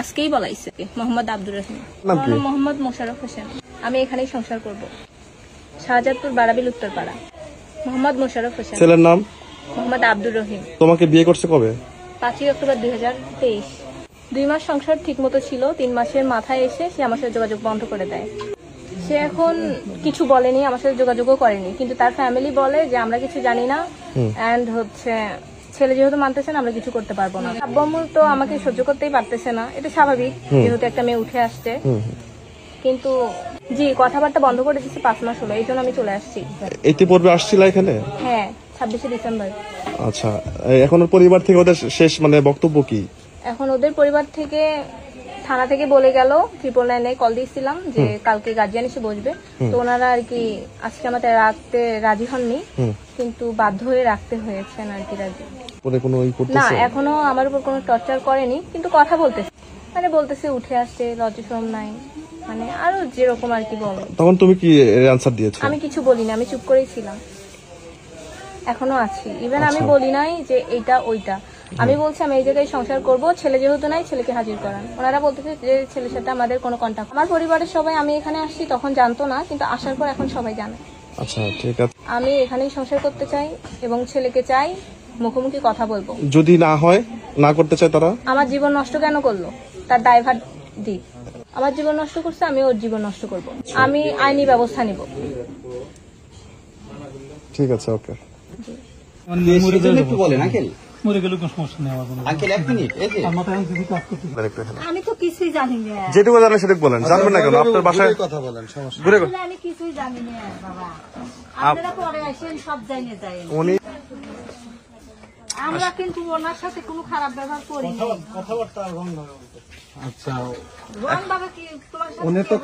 আজকেই বলাইছে মোহাম্মদ আব্দুর রহিম, মোহাম্মদ মোশাররফ হোসেন। আমি এখানেই সংসার করব। শাহজাদপুর বারাবিল উত্তরপাড়া। মোহাম্মদ মোশাররফ হোসেন। ছেলের নাম মোহাম্মদ আব্দুর রহিম। তোমাকে বিয়ে করছে কবে? 5ই অক্টোবর 2023। 2 মাস সংসার ঠিক মতো ছিল, 3 মাসের মাথায় এসে সে আমার সাথে যোগাযোগ বন্ধ করে দেয়। সে এখন কিছু বলেনি, আমার সাথে যোগাযোগও করেনি, কিন্তু তার ফ্যামিলি বলে যে আমরা কিছু জানি না, এন্ড হচ্ছে ছেলে যেহেতু মানতেছে না আমরা কিছু করতে পারবো না। আব্বু আম্মু তো আমাকে সহ্য করতেই পারতেছে না, এটা স্বাভাবিক যেহেতু একটা মেয়ে উঠে আসছে। কিন্তু জি কথাবার্তা বন্ধ করে দিচ্ছে 5 মাস হলো, এই জন্য আমি চলে আসছি। ইতিপূর্বে আসছিল এখানে? হ্যাঁ, 26শে ডিসেম্বর। আচ্ছা, এখন ওর পরিবার থেকে ওদের শেষ বক্তব্য কি? এখন ওদের পরিবার থেকে থানা থেকে বলে গেল, 999 কল দিয়েছিলাম যে কালকে গার্জিয়ান এসে বসবে, তো ওনারা আর কি আজকে আমাদের রাখতে রাজি হননি, কিন্তু বাধ্য হয়ে রাখতে হয়েছে আর কি রাজি। না, এখনো আমার উপর কোনো টর্চার করেনি, কিন্তু কথা বলতেছে, বলতেছে উঠে আসছে, লজ্জা শরম নাই, আরো যেরকম আর কি বলে। তখন তুমি কি অ্যানসার দিয়েছো? আমি কিছু বলিনি, আমি চুপ করেই ছিলাম, এখনো আছি। ইভেন আমি বলি নাই যে এইটা ওইটা, আমি বলছি আমি এই জায়গায় সংসার করব, ছেলে যেহেতু নাই ছেলেকে হাজির করান। ওনারা বলতেছে যে ছেলের সাথে আমাদের কোনো কন্টাক্ট। আমার পরিবারের সবাই আমি এখানে আসছি তখন জানতো না, কিন্তু আসার পর এখন সবাই জানে। আচ্ছা, ঠিক আছে। আমি এখানেই সংসার করতে চাই এবং ছেলেকে চাই, মুখোমুখি কথা বলবো। যদি না হয়, না করতে চায় তারা? আমার জীবন নষ্ট কেন করলো তার দায়ভার দিক। আমার জীবন নষ্ট করছে, আমি ওর জীবন নষ্ট করব। আমি আইনি ব্যবস্থা নিব। ঠিক আছে, ওকে। আমি তো কিছুই জানি না। যেটুকু জানেন সেটুকু বলেন, জানবেন না কেন? আপনার বাসায় কথা বলেন, সমস্যা নেই। আমি কিছুই জানি না বাবা, আপনারা পরে আসেন সব জানিয়ে যায়। আমরা কিন্তু ওনার সাথে কোনো খারাপ ব্যবহার করি না, কথাবার্তা রং ভাবে। আচ্ছা, রং ভাবে কি তোমার সাথে? উনি তো